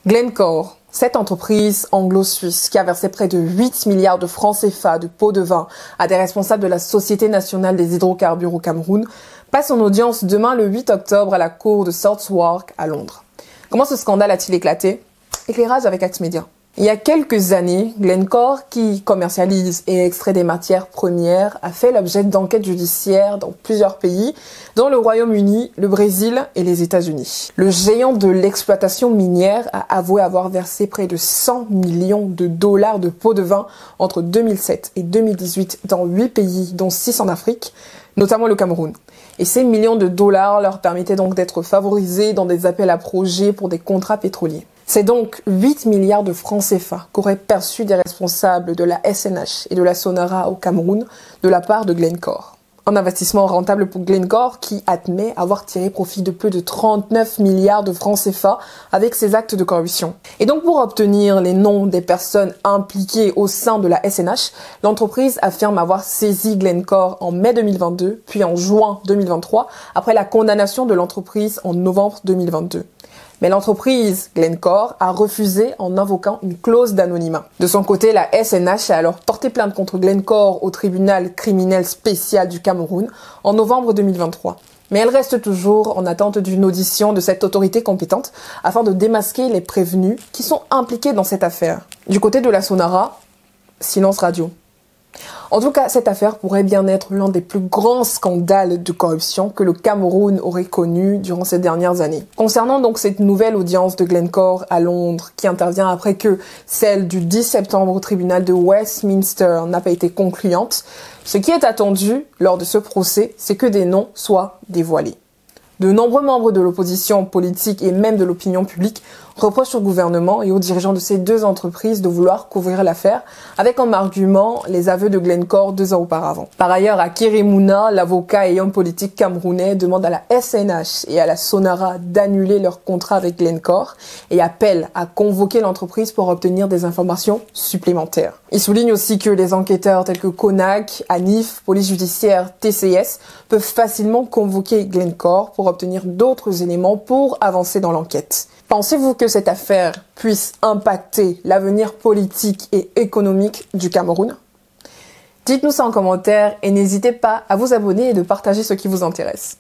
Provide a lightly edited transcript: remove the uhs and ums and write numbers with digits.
Glencore, cette entreprise anglo-suisse qui a versé près de 8 milliards de francs CFA de pots de vin à des responsables de la Société nationale des hydrocarbures au Cameroun, passe en audience demain le 8 octobre à la cour de Southwark à Londres. Comment ce scandale a-t-il éclaté? Éclairage avec Axe Media. Il y a quelques années, Glencore, qui commercialise et extrait des matières premières, a fait l'objet d'enquêtes judiciaires dans plusieurs pays, dont le Royaume-Uni, le Brésil et les États-Unis. Le géant de l'exploitation minière a avoué avoir versé près de 100 millions de dollars de pots de vin entre 2007 et 2018 dans 8 pays, dont 6 en Afrique, notamment le Cameroun. Et ces millions de dollars leur permettaient donc d'être favorisés dans des appels à projets pour des contrats pétroliers. C'est donc 8 milliards de francs CFA qu'auraient perçus des responsables de la SNH et de la Sonara au Cameroun de la part de Glencore. Un investissement rentable pour Glencore qui admet avoir tiré profit de plus de 39 milliards de francs CFA avec ses actes de corruption. Et donc pour obtenir les noms des personnes impliquées au sein de la SNH, l'entreprise affirme avoir saisi Glencore en mai 2022, puis en juin 2023, après la condamnation de l'entreprise en novembre 2022. Mais l'entreprise Glencore a refusé en invoquant une clause d'anonymat. De son côté, la SNH a alors porté plainte contre Glencore au tribunal criminel spécial du Cameroun en novembre 2023. Mais elle reste toujours en attente d'une audition de cette autorité compétente afin de démasquer les prévenus qui sont impliqués dans cette affaire. Du côté de la Sonara, silence radio. En tout cas, cette affaire pourrait bien être l'un des plus grands scandales de corruption que le Cameroun aurait connu durant ces dernières années. Concernant donc cette nouvelle audience de Glencore à Londres, qui intervient après que celle du 10 septembre au tribunal de Westminster n'a pas été concluante, ce qui est attendu lors de ce procès, c'est que des noms soient dévoilés. De nombreux membres de l'opposition politique et même de l'opinion publique reprochent au gouvernement et aux dirigeants de ces deux entreprises de vouloir couvrir l'affaire avec comme argument les aveux de Glencore 2 ans auparavant. Par ailleurs, Akere Mouna, l'avocat et homme politique camerounais, demande à la SNH et à la Sonara d'annuler leur contrat avec Glencore et appelle à convoquer l'entreprise pour obtenir des informations supplémentaires. Il souligne aussi que les enquêteurs tels que CONAC, ANIF, Police judiciaire, TCS peuvent facilement convoquer Glencore pour obtenir d'autres éléments pour avancer dans l'enquête. Pensez-vous que cette affaire puisse impacter l'avenir politique et économique du Cameroun? Dites-nous ça en commentaire et n'hésitez pas à vous abonner et de partager ce qui vous intéresse.